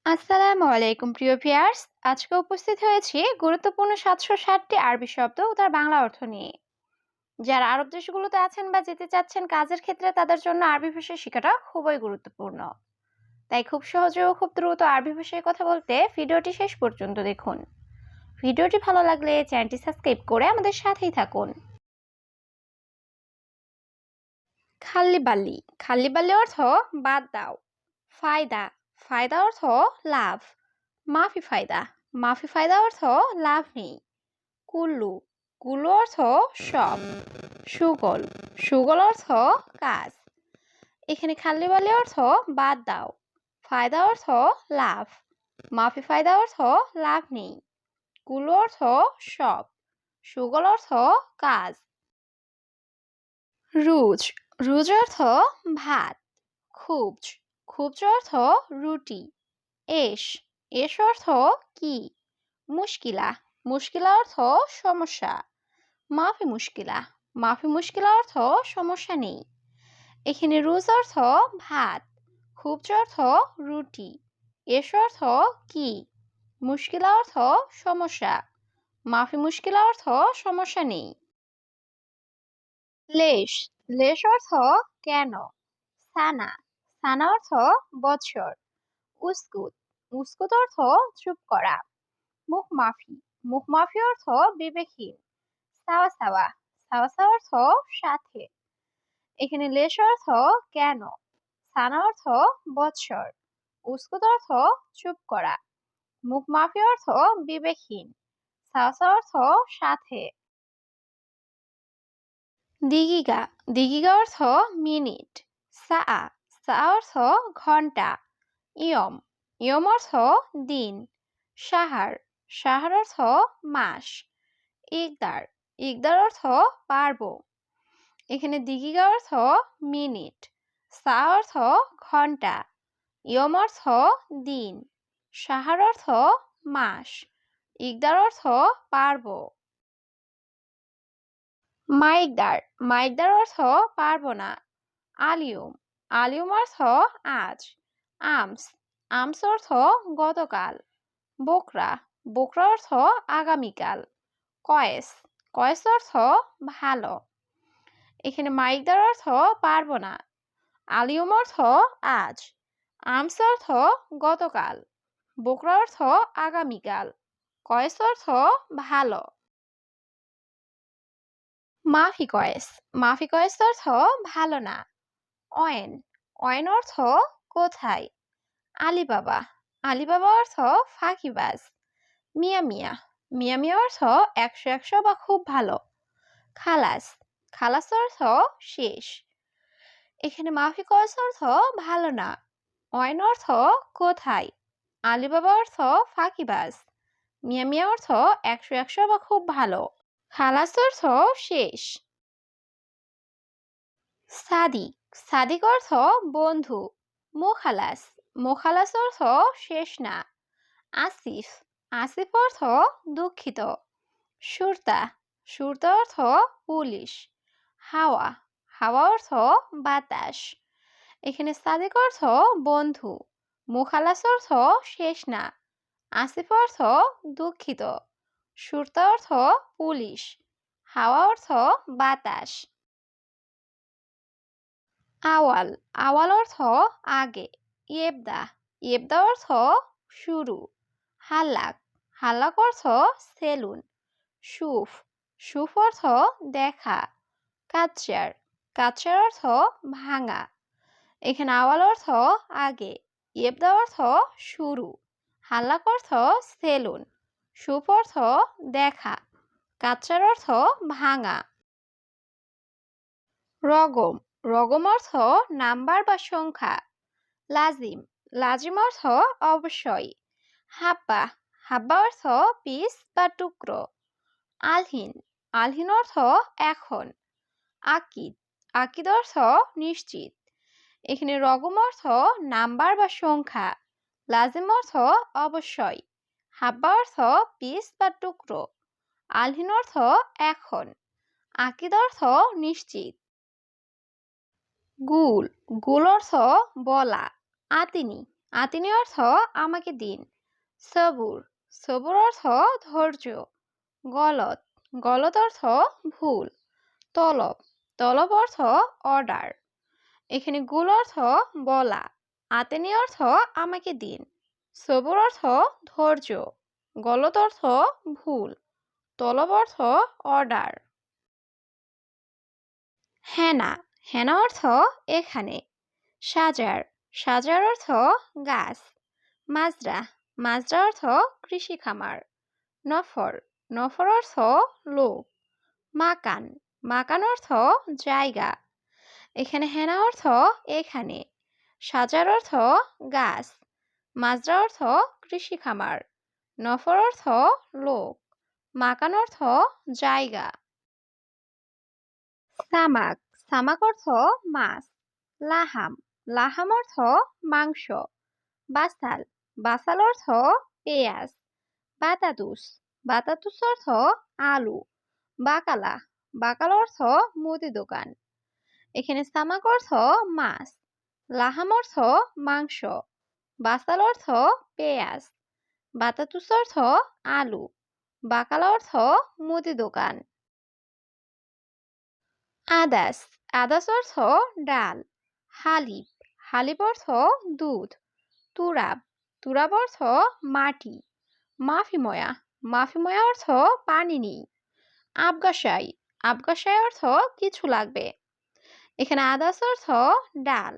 আসসালামু আলাইকুম প্রিয় ভিউয়ার্স। আজকে উপস্থিত হয়েছি গুরুত্বপূর্ণ ৭৬০টি আরবি শব্দ ও তার বাংলা অর্থ নিয়ে। যারা আরব দেশগুলোতে আছেন বা যেতে চাচ্ছেন কাজের ক্ষেত্রে তাদের জন্য আরবি ভাষা শেখাটা খুবই গুরুত্বপূর্ণ। তাই খুব সহজে ও খুব দ্রুত আরবি ভাষায় কথা বলতে ভিডিওটি শেষ পর্যন্ত দেখুন। ভিডিওটি ভালো লাগলে চ্যানেলটি সাবস্ক্রাইব করে আমাদের সাথেই থাকুন। খাল্লি বাল্লি অর্থ বাদ দাও। ফায়দা ফায়দা অর্থ লাভ। মাফি ফায়দা অর্থ লাভ নেই। কুল্লু কুল্লু অর্থ সব। সুগল সুগল অর্থ কাজ। এখানে খাল্লি বাল্লি অর্থ বাদ দাও। ফায়দা অর্থ লাভ। মাফি ফায়দা অর্থ লাভ নেই। কুল্লু অর্থ সব। সুগল অর্থ কাজ। রুজ রুজ অর্থ ভাত। খুবজ খুবজ অর্থ রুটি। এস এস অর্থ কি। মুশকিলা মুশকিলা অর্থ সমস্যা। মাফি মুশকিলা অর্থ সমস্যা নেই। এখানে রুজ অর্থ ভাত। খুবজ অর্থ রুটি। এস অর্থ কি। মুশকিলা অর্থ সমস্যা। মাফি মুশকিলা অর্থ সমস্যা নেই। লেশ লেশ অর্থ কেন। সানা সানা অর্থ বছর। উস্কুত উস্কুত অর্থ চুপ করা। মুখ মাফি অর্থ বিবেকহীন। সাওয়া সাওয়া সাওয়া সাওয়া অর্থ সাথে। এখানে লেশ অর্থ কেন। সানা অর্থ বৎসর। উস্কুত অর্থ চুপ করা। মুখ মাফি অর্থ বিবেকহীন। সাওয়া সাওয়া অর্থ সাথে। দিগিগা দিগিগা অর্থ মিনিট। সা সা অর্থ ঘন্টা। ইয়ম ইয়ম অর্থ দিন। সাহার সাহার অর্থ মাস। ইকদার ইকদার অর্থ পারবো। এখানে দিগিগা অর্থ মিনিট। সা অর্থ ঘন্টা। ইয়ম অর্থ দিন। সাহার অর্থ মাস। ইকদার অর্থ পারবো। মাইকদার অর্থ পারবো না। আলিয়ম আলিয়ম অর্থ আজ। আমস আমস অর্থ গতকাল। বোকরা বোকরা অর্থ আগামীকাল। কয়েস কয়েস অর্থ ভালো। এখানে মাইকদার অর্থ পারবো না। আলিয়ম অর্থ আজ। আমস অর্থ গতকাল। বোকরা অর্থ আগামীকাল। কয়েস অর্থ ভালো। মাফি কয়েস অর্থ ভালো না। অয়েন অয়েন অর্থ কোথায়। আলিবাবা আলিবাবা অর্থ ফাঁকিবাজ। মিয়া মিয়া মিয়া মিয়া অর্থ ১০০ বা খুব ভালো। খালাস খালাস অর্থ শেষ। এখানে মাফি কয়েস অর্থ ভালো না। অয়েন অর্থ কোথায়। আলিবাবা অর্থ ফাঁকিবাজ। মিয়া মিয়া অর্থ ১০০ বা খুব ভালো। খালাস অর্থ শেষ। সাদিক সাদিক অর্থ বন্ধু। মোখালাস মোখালাস অর্থ শেষ না। আসিফ আসিফ অর্থ দুঃখিত। সুরতা সুরতা অর্থ পুলিশ। হাওয়া হাওয়া অর্থ বাতাস। এখানে সাদিক অর্থ বন্ধু। মোখালাস অর্থ শেষ না। আসিফ অর্থ দুঃখিত। সুরতা অর্থ পুলিশ। হাওয়া অর্থ বাতাস। আওয়াল আওয়াল অর্থ আগে। ইয়েবদা ইয়েবদা অর্থ শুরু। হাল্লাক হাল্লাক অর্থ সেলুন। সুফ সুফ অর্থ দেখা। কাচ্চার কাচ্চার অর্থ ভাঙা। এখানে আওয়াল অর্থ আগে। ইয়েবদা অর্থ শুরু। হাল্লাক অর্থ সেলুন। সুফ অর্থ দেখা। কাচ্চার অর্থ ভাঙা। রগম রগম অর্থ নাম্বার বা সংখ্যা। লাজিম লাজিম অর্থ অবশ্যই। হাব্বা হাব্বা অর্থ পিস বা টুকরো। আলহিন আলহিন অর্থ এখন। আকিদ আকিদ অর্থ নিশ্চিত। এখানে রগম অর্থ নাম্বার বা সংখ্যা। লাজিম অর্থ অবশ্যই। হাব্বা অর্থ পিস বা টুকরো। আলহিন অর্থ এখন। আকিদ অর্থ নিশ্চিত। গুল গুল অর্থ বলা। আতিনি আতিনি অর্থ আমাকে দিন। সবুর, সবুর অর্থ ধৈর্য। গলত, গলত অর্থ ভুল। তলব, তলব অর্থ অর্ডার। এখানে গুল অর্থ বলা। আতেনি অর্থ আমাকে দিন। সবুর অর্থ ধৈর্য। গলত অর্থ ভুল। তলব অর্থ অর্ডার। হেনা, হেনা অর্থ এখানে। সাজার, সাজার অর্থ গাছ। মাজরা, মাজরা অর্থ কৃষি খামার। নফর, নফর অর্থ লোক। মাকান, মাকান অর্থ জায়গা। এখানে হেনা অর্থ এখানে। সাজার অর্থ গাছ। মাজরা অর্থ কৃষি খামার। নফর অর্থ লোক। মাকান অর্থ জায়গা। সামাক, সামাক অর্থ মাছ। লাহাম, লাহাম অর্থ মাংস। বাসাল, বাসাল অর্থ পেঁয়াজ। বাতাতুস, বাতাতুস অর্থ আলু। বাকালা, বাকালা অর্থ মুদি দোকান। এখানে সামাক অর্থ মাছ। লাহাম অর্থ মাংস। বাসাল অর্থ পেঁয়াজ। বাতাতুস অর্থ আলু। বাকালা অর্থ মুদি দোকান। আদাস, আদাস অর্থ ডাল। হালিব, হালিব অর্থ দুধ। তুরাব, তুরাব অর্থ মাটি। মাফিময়া, মাফিময়া অর্থ পানি নেই। আবগাসাই, আবগাসাই অর্থ কিছু লাগবে। এখানে আদাস অর্থ ডাল।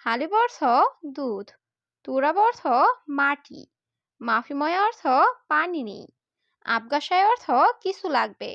হালিব অর্থ দুধ। তুরাব অর্থ মাটি। মাফিময়া অর্থ পানি নেই। আবগাসাই অর্থ কিছু লাগবে।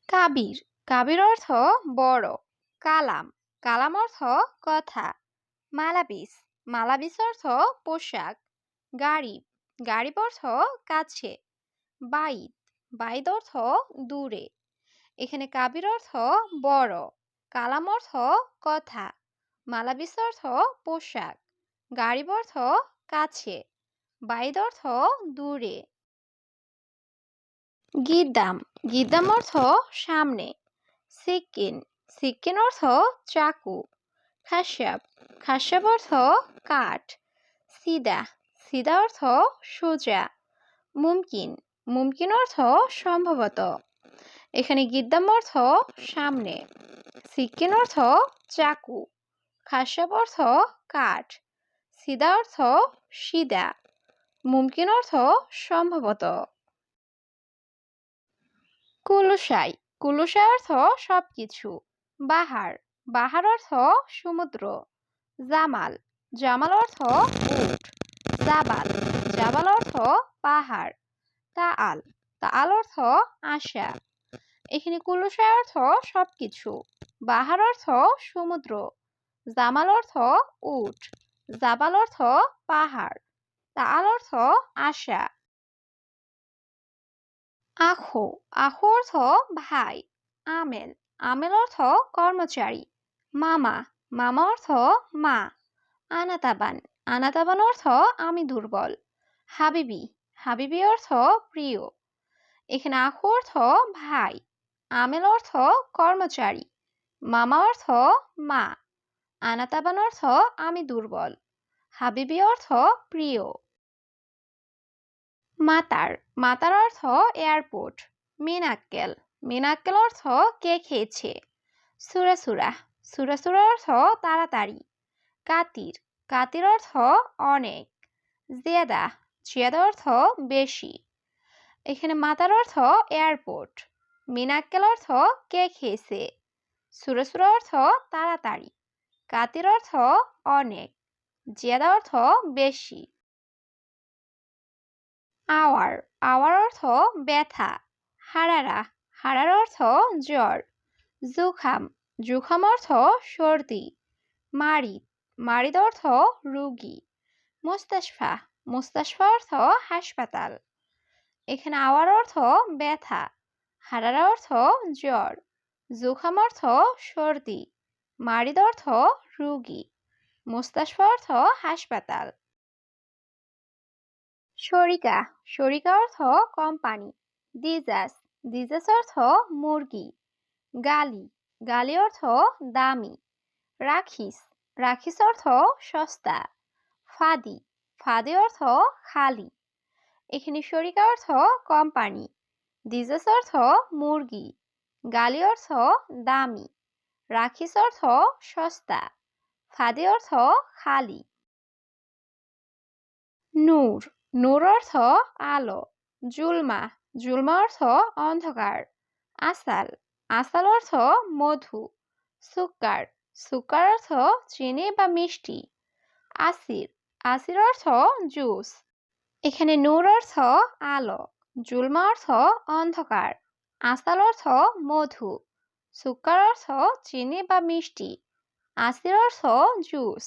কাবির, কাবির অর্থ বড়। কালাম, কালাম অর্থ কথা। মালাবিস, মালাবিস অর্থ পোশাক। গারিব, গারিব অর্থ কাছে। বাইত, বাইত অর্থ দূরে। এখানে কাবির অর্থ বড়। কালাম অর্থ কথা। মালাবিস অর্থ পোশাক। গারিব অর্থ কাছে। বাইত অর্থ দূরে। গিদ্দাম, গিদ্দাম অর্থ সামনে। সিক্কিন, সিক্কিন অর্থ চাকু। খাস্যাব, খাস্যাব অর্থ কাঠ। সিদা, সিদা অর্থ সোজা। মুমকিন, মুমকিন অর্থ সম্ভবত। এখানে গিদ্দাম অর্থ সামনে। সিক্কিন অর্থ চাকু। খাস্যাব অর্থ কাঠ। সিদা অর্থ সিদা। মুমকিন অর্থ সম্ভবত। কুলুসাই, কুলুসাই অর্থ সবকিছু। বাহার, বাহার অর্থ সমুদ্র। জামাল, জামাল অর্থ উট। জাবাল, জাবাল অর্থ পাহাড়। তাআল, তাআল অর্থ আশা। এখানে কুলুসাই অর্থ সবকিছু। বাহার অর্থ সমুদ্র। জামাল অর্থ উট। জাবাল অর্থ পাহাড়। তাআল অর্থ আশা। আখো, আখো অর্থ ভাই। আমেল, আমেল অর্থ কর্মচারী। মামা, মামা অর্থ মা। আনাতাবান, আনাতাবান অর্থ আমি দুর্বল। হাবিবি, হাবিবি অর্থ প্রিয়। এখানে আখো অর্থ ভাই। আমেল অর্থ কর্মচারী। মামা অর্থ মা। আনাতাবান অর্থ আমি দুর্বল। হাবিবি অর্থ প্রিয়। মাতার, মাতার অর্থ এয়ারপোর্ট। মিনাক্কেল, মিনাক্কেল অর্থ কে খেয়েছে। সুরাসুরা, সুরাসুরা অর্থ তাড়াতাড়ি। কাতির, কাতির অর্থ অনেক। জিয়াদা, জিয়াদা অর্থ বেশি। এখানে মাতার অর্থ এয়ারপোর্ট। মিনাক্কেল অর্থ কে খেয়েছে। সুরাসুরা অর্থ তাড়াতাড়ি। কাতির অর্থ অনেক। জিয়াদা অর্থ বেশি। আওয়ার, আওয়ার অর্থ ব্যথা। হারারা, হারার অর্থ জ্বর। জুখাম, জুখাম অর্থ সর্দি। মারিদ, মারিদ অর্থ রোগী। মুস্তাশফা, মুস্তাশফা অর্থ হাসপাতাল। এখানে আওয়ার অর্থ ব্যথা। হারারা অর্থ জ্বর। জুখাম অর্থ সর্দি। মারিদ অর্থ রোগী। মুস্তাশফা অর্থ হাসপাতাল। শরিকা, শরিকা অর্থ কোম্পানি। দিজাস, দিজাস অর্থ মুরগি। গালি, গালি অর্থ দামি। রাখিস, রাখিস অর্থ সস্তা। ফাদি, ফাদি অর্থ খালি। এখানে শরিকা অর্থ কোম্পানি। দিজেস অর্থ মুরগি। গালি অর্থ দামি। রাখিস অর্থ সস্তা। ফাদি অর্থ খালি। নূর, নূর অর্থ আলো। জুলমা, জুলমা অর্থ অন্ধকার। আসাল, আসাল অর্থ মধু। সুক্কার, সুক্কার অর্থ চিনি বা মিষ্টি। আসির, আসির অর্থ জুস। এখানে নূর অর্থ আলো, জুলমা অর্থ অন্ধকার, আসাল অর্থ মধু, সুক্কার অর্থ চিনি বা মিষ্টি, আসির অর্থ জুস।